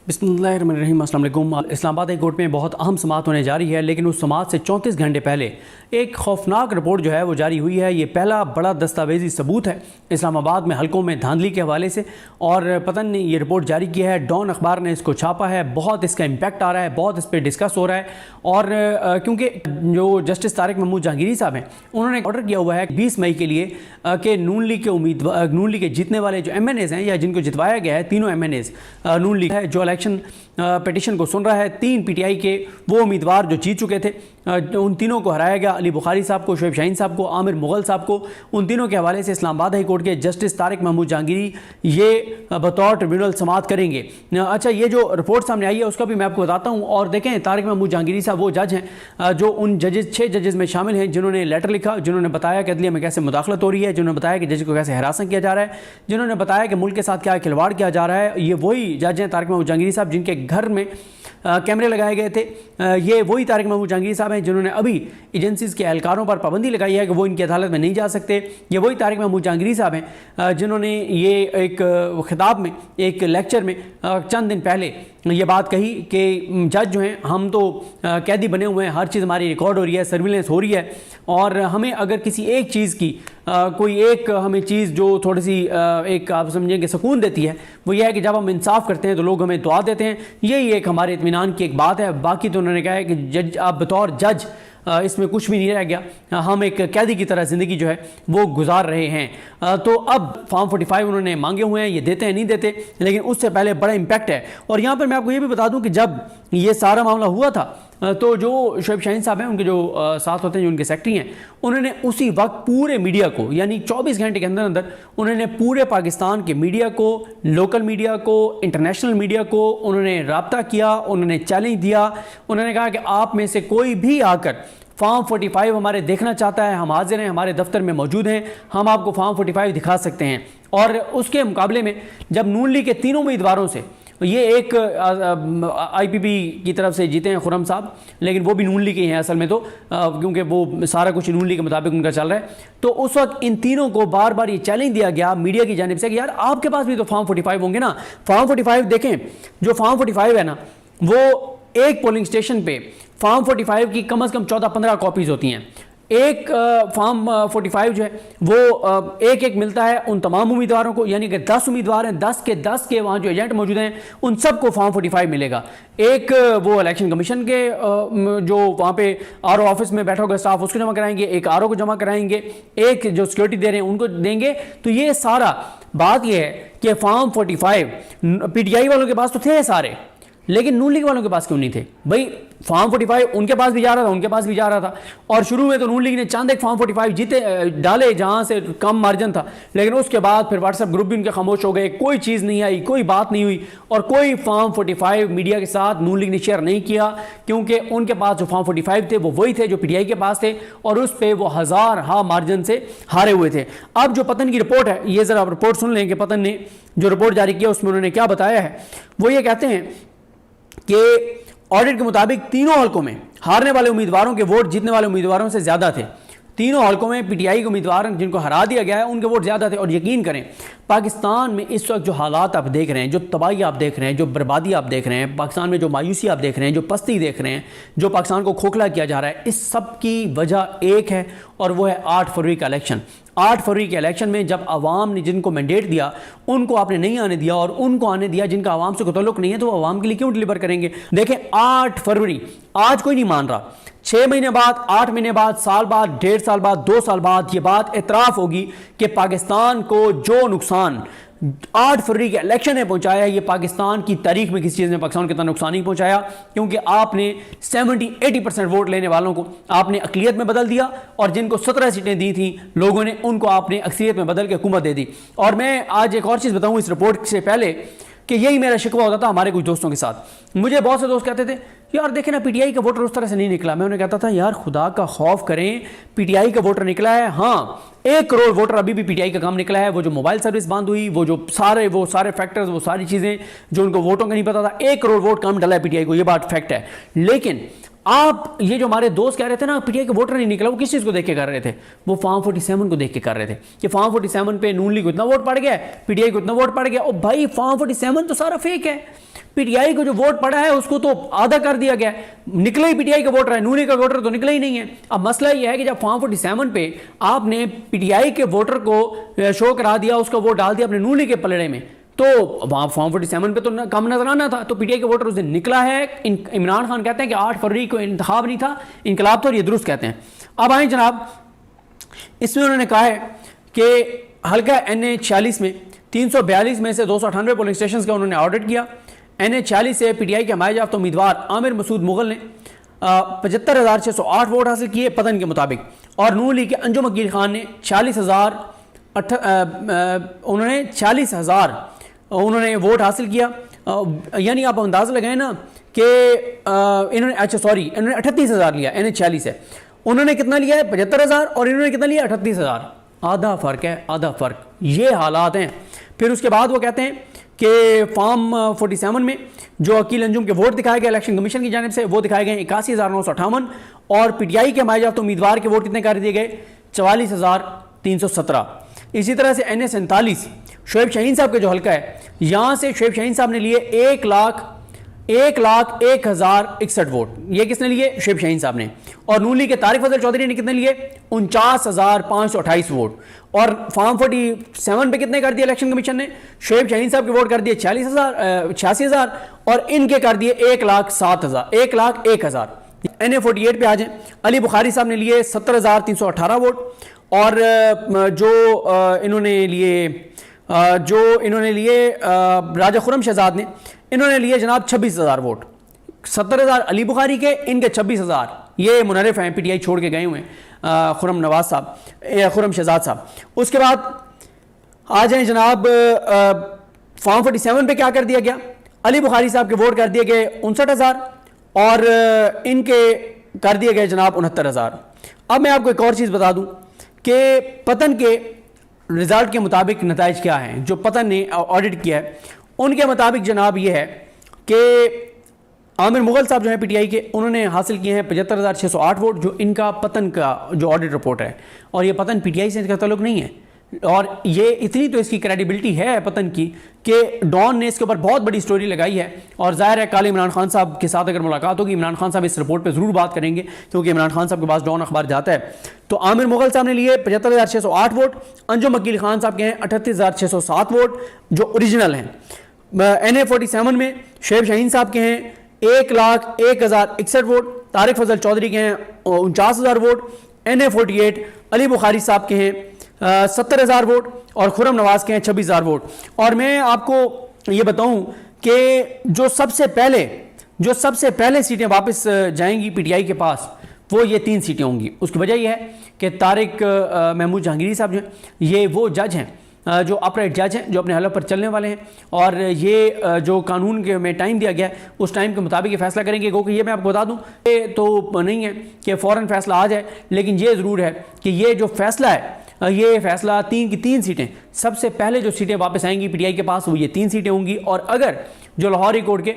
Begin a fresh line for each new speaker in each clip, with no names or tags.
बिस्मिल्लाहिर्रहमानिर्रहीम। अस्सलाम वालेकुम। इस्लामाबाद हाई कोर्ट में बहुत अहम समाअत होने जा रही है, लेकिन उस समाअत से 34 घंटे पहले एक खौफनाक रिपोर्ट जो है वो जारी हुई है। ये पहला बड़ा दस्तावेजी सबूत है इस्लामाबाद में हल्कों में धांधली के हवाले से, और पतन ने ये रिपोर्ट जारी की है। डॉन अखबार ने इसको छापा है। बहुत इसका इम्पैक्ट आ रहा है, बहुत इस पर डिस्कस हो रहा है। और क्योंकि जो जस्टिस तारिक महमूद जहांगीरी साहब हैं, उन्होंने ऑर्डर किया हुआ है 20 मई के लिए कि नून लीग के उम्मीदवार, नून लीग के जीतने वाले जो MNAs हैं या जिनको जितवाया गया है, तीनों MNAs नून लीग है जो इलेक्शन पिटीशन को सुन रहा है, 3 PTI के वो उम्मीदवार जो जीत चुके थे, उन तीनों को हराया गया। अली बुखारी साहब को, शोएब शाहीन साहब को, आमिर मुगल साहब को, उन तीनों के हवाले से इस्लामाबाद हाई कोर्ट के जस्टिस तारिक महमूद जहांगीरी ये बतौर ट्रिब्यूनल समाअत करेंगे। अच्छा, ये जो रिपोर्ट सामने आई है उसका भी मैं आपको बताता हूँ। और देखें, तारिक महमूद जहांगीरी साहब वो जज हैं जो उन जजेस 6 जजेस में शामिल हैं जिन्होंने लेटर लिखा, जिन्होंने बताया कि अदलिया में कैसे मुदाखलत हो रही है, जिन्होंने बताया कि जज को कैसे हरासा किया जा रहा है, जिन्होंने बताया कि मुल्क के साथ क्या खिलवाड़ किया जा रहा है। ये वही जज हैं तारिक महमूद जहांगीरी साहब जिनके घर में कैमरे लगाए गए थे। ये वही तारिक महमूद जहांगीरी साहब हैं जिन्होंने अभी एजेंसीज़ के एहलकारों पर पाबंदी लगाई है कि वो इनकी अदालत में नहीं जा सकते। ये वही तारिक महमूद जहांगीरी साहब हैं जिन्होंने ये एक खिताब में, एक लेक्चर में चंद दिन पहले ये बात कही कि जज जो हैं, हम तो कैदी बने हुए हैं, हर चीज़ हमारी रिकॉर्ड हो रही है, सर्विलेंस हो रही है, और हमें अगर किसी एक चीज़ की कोई एक हमें चीज़ जो थोड़ी सी एक आप समझें कि सुकून देती है, वो ये है कि जब हम इंसाफ करते हैं तो लोग हमें दुआ देते हैं। यही एक हमारे इत्मीनान की एक बात है। बाकी तो उन्होंने कहा है कि जज, आप बतौर जज इसमें कुछ भी नहीं रह गया, हम एक कैदी की तरह ज़िंदगी जो है वो गुजार रहे हैं। तो अब फॉर्म 45 उन्होंने मांगे हुए हैं, ये देते हैं नहीं देते, लेकिन उससे पहले बड़ा इम्पैक्ट है। और यहाँ पर मैं आपको ये भी बता दूँ कि जब ये सारा मामला हुआ था तो जो शोएब शाहीन साहब हैं, उनके जो साथ होते हैं, जो उनके सेक्रेटरी हैं, उन्होंने उसी वक्त पूरे मीडिया को, यानी 24 घंटे के अंदर अंदर उन्होंने पूरे पाकिस्तान के मीडिया को, लोकल मीडिया को, इंटरनेशनल मीडिया को उन्होंने राब्ता किया, उन्होंने चैलेंज दिया। उन्होंने कहा कि आप में से कोई भी आकर फॉर्म 45 हमारे देखना चाहता है, हम हाजिर हैं, हमारे दफ्तर में मौजूद हैं, हम आपको फॉर्म 45 दिखा सकते हैं। और उसके मुकाबले में जब नून लीग के तीनों उम्मीदवारों से, ये एक IPP की तरफ से जीते हैं खुर्रम साहब, लेकिन वो भी नून लीग के हैं असल में, तो क्योंकि वो सारा कुछ नून लीग के मुताबिक उनका चल रहा है। तो उस वक्त इन तीनों को बार बार ये चैलेंज दिया गया मीडिया की जानिब से कि यार आपके पास भी तो फॉर्म 45 होंगे ना। फॉर्म 45 देखें, जो फॉर्म 45 है ना, वो एक पोलिंग स्टेशन पे फॉर्म 45 की कम से कम 14-15 कॉपीज़ होती हैं। एक फॉर्म 45 जो है वो एक एक मिलता है उन तमाम उम्मीदवारों को, यानी कि 10 उम्मीदवार हैं, 10 के वहाँ जो एजेंट मौजूद हैं उन सबको फॉर्म 45 मिलेगा। एक वो इलेक्शन कमीशन के जो वहाँ पे RO ऑफिस में बैठा होगा स्टाफ, उसको जमा कराएंगे, एक RO को जमा कराएंगे, एक जो सिक्योरिटी दे रहे हैं उनको देंगे। तो ये सारा बात ये है कि फॉर्म 45 PTI वालों के पास तो थे सारे, लेकिन नून लीग वालों के पास क्यों नहीं थे? भाई फॉर्म 45 उनके पास भी जा रहा था, उनके पास भी जा रहा था। और शुरू में तो नून लीग ने चंद एक फॉर्म 45 जीते डाले जहां से कम मार्जिन था, लेकिन उसके बाद फिर व्हाट्सएप ग्रुप भी उनके खामोश हो गए, कोई चीज़ नहीं आई, कोई बात नहीं हुई, और कोई फॉर्म 45 मीडिया के साथ नून लीग ने शेयर नहीं किया, क्योंकि उनके पास जो फॉर्म 45 थे वो वही थे जो PTI के पास थे, और उस पर वो हज़ार मार्जिन से हारे हुए थे। अब जो पतन की रिपोर्ट है, ये ज़रा आप रिपोर्ट सुन लें कि पतन ने जो रिपोर्ट जारी किया उसमें उन्होंने क्या बताया है। वो ये कहते हैं कि ऑडिट के मुताबिक तीनों हलकों में हारने वाले उम्मीदवारों के वोट जीतने वाले उम्मीदवारों से ज़्यादा थे। तीनों हलकों में PTI के उम्मीदवार जिनको हरा दिया गया है उनके वोट ज़्यादा थे। और यकीन करें, पाकिस्तान में इस वक्त जो हालात आप देख रहे हैं, जो तबाही आप देख रहे हैं, जो बर्बादी आप देख रहे हैं, पाकिस्तान में जो मायूसी आप देख रहे हैं, जो पस्ती देख रहे हैं, जो पाकिस्तान को खोखला किया जा रहा है, इस सब की वजह एक है, और वो है 8 फरवरी का इलेक्शन। 8 फरवरी के इलेक्शन में जब आवाम ने जिनको मैंडेट दिया उनको आपने नहीं आने दिया, और उनको आने दिया जिनका आवाम से कोई ताल्लुक नहीं है, तो वो आवाम के लिए क्यों डिलीवर करेंगे? देखें, 8 फरवरी आज कोई नहीं मान रहा, 6 महीने बाद, 8 महीने बाद, साल बाद, 1.5 साल बाद, 2 साल बाद ये बात एतराफ़ होगी कि पाकिस्तान को जो नुकसान 8 फरवरी के इलेक्शन ने पहुंचाया, ये पाकिस्तान की तारीख में किसी चीज़ ने पाकिस्तान को इतना नुकसान नहीं पहुंचाया, क्योंकि आपने 70-80% वोट लेने वालों को आपने अक़लियत में बदल दिया, और जिनको 17 सीटें दी थी लोगों ने, उनको आपने अक्सरियत में बदल के हुकूमत दे दी। और मैं आज एक और चीज़ बताऊँ इस रिपोर्ट से पहले, कि यही मेरा शिकवा होता था हमारे कुछ दोस्तों के साथ। मुझे बहुत से दोस्त कहते थे, यार देखें ना, PTI का वोटर उस तरह से नहीं निकला। मैं उन्हें कहता था, यार खुदा का खौफ करें, PTI का वोटर निकला है। हाँ, 1 करोड़ वोटर अभी भी PTI का काम निकला है। वो जो मोबाइल सर्विस बंद हुई, वो जो सारे फैक्टर्स, वो सारी चीज़ें जो उनको वोटों का नहीं पता था, 1 करोड़ वोट कम डला है PTI को, ये बात फैक्ट है। लेकिन आप ये जो हमारे दोस्त कह रहे थे ना PTI का वोटर नहीं निकला, वो किस चीज़ को देख के कर रहे थे? वो फॉर्म 47 को देख के कर रहे थे कि फॉर्म 47 पे नून लीग को इतना वोट पड़ गया, PTI को इतना वोट पड़ गया। ओ भाई, फॉर्म 47 तो सारा फेक है। पीटीआई को जो वोट पड़ा है उसको तो आधा कर दिया गया, निकले ही पीटीआई का वोटर है, नूनी का वोटर तो निकला ही नहीं है। अब मसला यह है कि जब फॉर्म 47 पे आपने पीटीआई के वोटर को शो करा दिया, उसका वोट डाल दिया अपने नूनी के पलड़े में, तो वहाँ फॉर्म 47 पे तो कम नजर आना था। तो पीटीआई के वोटर उस दिन निकला है। इमरान खान कहते हैं कि 8 फरवरी को इंतखाब नहीं था, इनकलाब तो, ये दुरुस्त कहते हैं। अब आए जनाब, इसमें उन्होंने कहा है कि हल्का NA 46 में 342 में से 298 पोलिंग स्टेशन का उन्होंने ऑडिट किया। NA 46 से पीटीआई के हमारे याफ्ता उम्मीदवार आमिर मसूद मुगल ने 75,608 वोट हासिल किए पतन के मुताबिक, और नून लीग के अंजुम अकील खान ने 40,000 उन्होंने वोट हासिल किया। यानी आप अंदाज़ा लगाएं ना कि इन्होंने 38,000 लिया, NA 46 है, उन्होंने कितना लिया है 75,000 और इन्होंने कितना लिया 38,000, आधा फ़र्क है, आधा फ़र्क। ये हालात हैं। फिर उसके बाद वो कहते हैं कि फॉर्म 47 में जो अकील अंजुम के वोट दिखाए गए इलेक्शन कमीशन की जानिब से, वो दिखाए गए 81,958, और पीटीआई के हमारे याफ्ता उम्मीदवार के वोट कितने कर दिए गए 44,317। इसी तरह से NA 47 शोएब शाहीन साहब के जो हल्का है, यहाँ से शोएब शाहीन साहब ने लिए 1,01,61 वोट। ये किसने लिए? शोएब शाहीन साहब ने। और नून लीग के तारिक फजल चौधरी ने कितने लिए? 49,528 वोट। और फॉर्म 47 पे कितने कर दिए इलेक्शन कमीशन ने? शोएब शाहीन साहब के वोट कर दिए 86,000 और इनके कर दिए 1,01,000। NA 48 पे आ जाए, अली बुखारी साहब ने लिए 70,318 वोट, और जो इन्होंने लिए राजा खुरम शहजाद ने, इन्होंने लिए जनाब 26,000 वोट। 70,000 अली बुखारी के, इनके 26,000। ये मुनरिफ हैं, पीटीआई छोड़ के गए हुए हैं खुरम नवाज साहब, खुरम शहजाद साहब। उसके बाद आ जाए जनाब, फॉर्म 47 पे क्या कर दिया गया? अली बुखारी साहब के वोट कर दिए गए 59,000 और इनके कर दिए गए जनाब 69,000। अब मैं आपको एक और चीज़ बता दूं कि पतन के रिजल्ट के मुताबिक नताइज क्या हैं, जो पतन ने ऑडिट किया है उनके मुताबिक जनाब ये है कि आमिर मुगल साहब जो है पीटीआई के, उन्होंने हासिल किए हैं 75,608 वोट, जो इनका पतन का जो ऑडिट रिपोर्ट है। और ये पतन पीटीआई से इसका ताल्लुक नहीं है, और ये इतनी तो इसकी क्रेडिबिलिटी है पतन की कि डॉन ने इसके ऊपर बहुत बड़ी स्टोरी लगाई है। और जाहिर है कल इमरान खान साहब के साथ अगर मुलाकात होगी, इमरान खान साहब इस रिपोर्ट पे ज़रूर बात करेंगे, क्योंकि इमरान खान साहब के पास डॉन अखबार जाता है। तो आमिर मुगल साहब ने लिए 75,608 वोट, अंजुम अकील खान साहब के हैं 38,607 वोट जो ओरिजिनल हैं। NA 47 में शोएब शाहीन साहब के हैं 1,01,061 वोट, तारिक फजल चौधरी के हैं 49,000 वोट, NA 48 अली बुखारी साहब के हैं 70,000 वोट, और खुरम नवाज के हैं 26,000 वोट। और मैं आपको ये बताऊं कि जो सबसे पहले सीटें वापस जाएंगी पीटीआई के पास, वो ये 3 सीटें होंगी। उसकी वजह यह है कि तारिक महमूद जहांगीरी साहब जो हैं, ये वो जज हैं जो अपराइट जज हैं, जो अपने हलफ पर चलने वाले हैं, और ये जो कानून के में टाइम दिया गया है उस टाइम के मुताबिक ये फैसला करेंगे। क्योंकि ये मैं आपको बता दूं ये तो नहीं है कि फ़ौरन फैसला आ जाए, लेकिन ये ज़रूर है कि ये जो फैसला है, ये फैसला 3 की 3 सीटें, सबसे पहले जो सीटें वापस आएंगी पीटीआई के पास वो ये 3 सीटें होंगी। और अगर जो लाहौर हाई कोर्ट के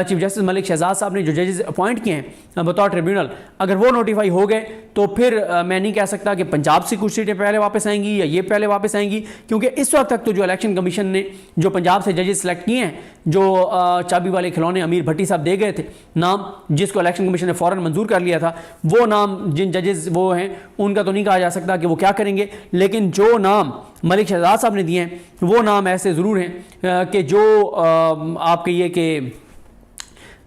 चीफ जस्टिस मलिक शहजाद साहब ने जो जजेस अपॉइंट किए हैं बतौर ट्रिब्यूनल, अगर वो नोटिफाई हो गए तो फिर मैं नहीं कह सकता कि पंजाब से कुछ सीटें पहले वापस आएंगी या ये पहले वापस आएंगी, क्योंकि इस वक्त तक तो जो इलेक्शन कमीशन ने जो पंजाब से जजेस सेलेक्ट किए हैं, जो चाबी वाले खिलौने अमीर भट्टी साहब दे गए थे नाम, जिसको इलेक्शन कमीशन ने फ़ौरन मंजूर कर लिया था, वो नाम जिन जजेस वो हैं उनका तो नहीं कहा जा सकता कि वो क्या करेंगे, लेकिन जो नाम मलिक शहजाद साहब ने दिए हैं वो नाम ऐसे ज़रूर हैं कि जो आप कहिए कि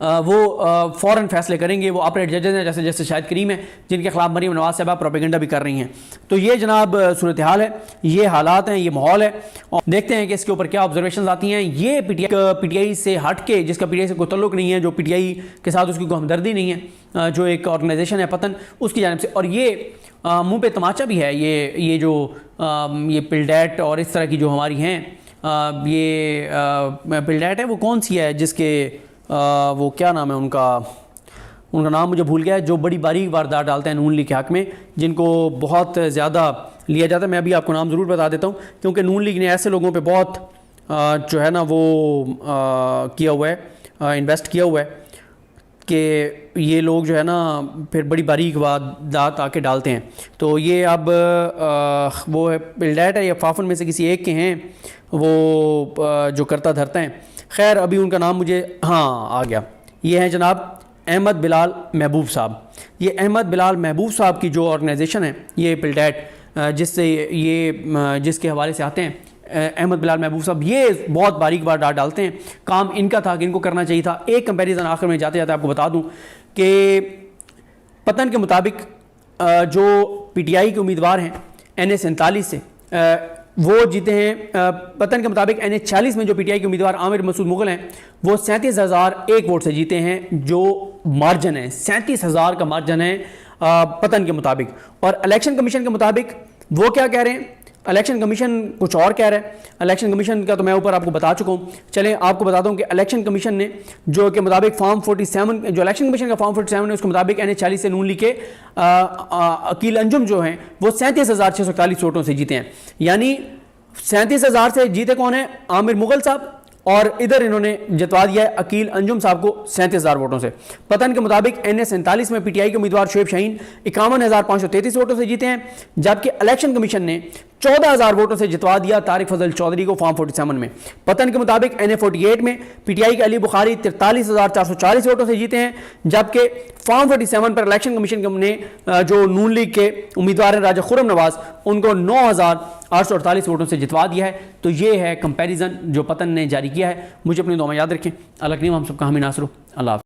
वो फ़ौरन फैसले करेंगे। वो ऑपरेट जजेस हैं, जैसे जैसे शाहिद करीम है, जिनके खिलाफ मरीम नवाज साहबा प्रोपेगेंडा भी कर रही हैं। तो ये जनाब सूरत हाल है, ये हालात हैं, ये माहौल है, और देखते हैं कि इसके ऊपर क्या ऑब्जर्वेशन आती हैं। ये पीटीआई से हट के, जिसका पीटीआई से कोई तल्लुक नहीं है, जो पीटीआई के साथ उसकी कोई हमदर्दी नहीं है, जो एक ऑर्गेनाइजेशन है पतन, उसकी जानिब से। और ये मुँह पे तमाचा भी है, ये जो ये पिलडैट और इस तरह की जो हमारी हैं, ये पिलडैट है, वो कौन सी है जिसके वो क्या नाम है उनका नाम मुझे भूल गया है, जो बड़ी बारीक वारदात डालते हैं नून लीग के हक़ में, जिनको बहुत ज़्यादा लिया जाता है। मैं अभी आपको नाम ज़रूर बता देता हूँ, क्योंकि नून लीग ने ऐसे लोगों पे बहुत जो है ना वो किया हुआ है, इन्वेस्ट किया हुआ है कि ये लोग जो है ना फिर बड़ी बारीक वारदात आके डालते हैं। तो ये अब वो है पिलडैट है या फाफन में से किसी एक के हैं वो जो करता धरता हैं। खैर अभी उनका नाम मुझे आ गया, ये हैं जनाब अहमद बिलाल महबूब साहब। ये अहमद बिलाल महबूब साहब की जो ऑर्गेनाइजेशन है, ये पिल्टैट, जिससे ये जिसके हवाले से आते हैं अहमद बिलाल महबूब साहब, ये बहुत बारीक बार डालते हैं। काम इनका था कि इनको करना चाहिए था। एक कंपैरिजन आखिर में जाते जाते आपको बता दूं कि पतन के मुताबिक जो पीटीआई के उम्मीदवार हैं NA-47 से, वो जीते हैं। पतन के मुताबिक NA-40 में जो पीटीआई के उम्मीदवार आमिर मसूद मुगल हैं, वो 37,001 वोट से जीते हैं। जो मार्जिन है 37,000 का मार्जिन है पतन के मुताबिक। और इलेक्शन कमीशन के मुताबिक वो क्या कह रहे हैं, इलेक्शन कमीशन कुछ और कह रहा है। इलेक्शन कमीशन का तो मैं ऊपर आपको बता चुका हूँ। चलें आपको बता दूँ कि इलेक्शन कमीशन ने जो के मुताबिक फॉर्म 47, जो इलेक्शन कमीशन का फॉर्म 47 है, उसके मुताबिक NA-40 से नून लीग के अकील अंजुम जो हैं वो 37,641 वोटों से जीते हैं। यानी 37,000 से जीते कौन है, आमिर मुगल साहब, और इधर इन्होंने जितवा दिया है अकील अंजुम साहब को 37,000 वोटों से। पतन के मुताबिक NA-47 में पीटीआई के उम्मीदवार शुएब शाहीन 51,533 वोटों से जीते हैं, जबकि इलेक्शन कमीशन ने 14,000 वोटों से जितवा दिया तारिक फजल चौधरी को फॉर्म 47 में। पतन के मुताबिक NA-48 में पीटीआई के अली बुखारी 43,440 वोटों से जीते हैं, जबकि फॉर्म 47 पर इलेक्शन कमीशन ने जो नून लीग के उम्मीदवार हैं राजा खुर्रम नवाज, उनको 9,848 वोटों से जितवा दिया है। तो ये है कंपैरिजन जो पतन ने जारी किया है। मुझे अपनी दुआ में याद रखें। अल्लाह करीम हम सबका हामी नासर हो। अल्लाह।